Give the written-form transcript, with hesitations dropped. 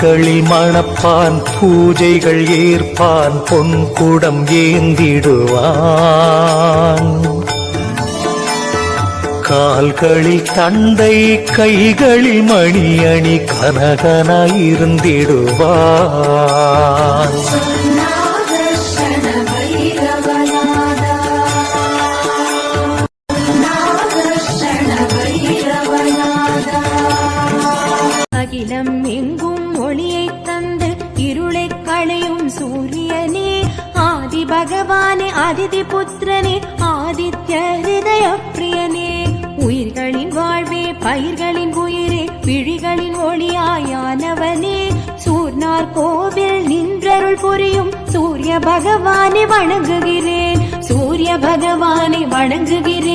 கைகளில் மணப்பான் பூஜைகள் ஏற்பான் பொன்குடம் ஏந்திடுவான் கால்களில் தண்டை கைகளில் மணி அணி கனகனாயிருந்திடுவான் அகிலம் எங்கும் ஒளியை தந்து இருளை களையும் சூரியனே ஆதி பகவானே அதிதி புத்திரனே ஆதித்ய ஹிருதய பிரியனே உயிர்களின் வாழ்வே பயிர்களின் உயிரே விழிகளின் ஒளியாயானவனே சூர்னார் கோவில் நின்றருள் புரியும் சூரிய பகவானை வணங்குகிறேன் சூரிய பகவானை வணங்குகிறேன்.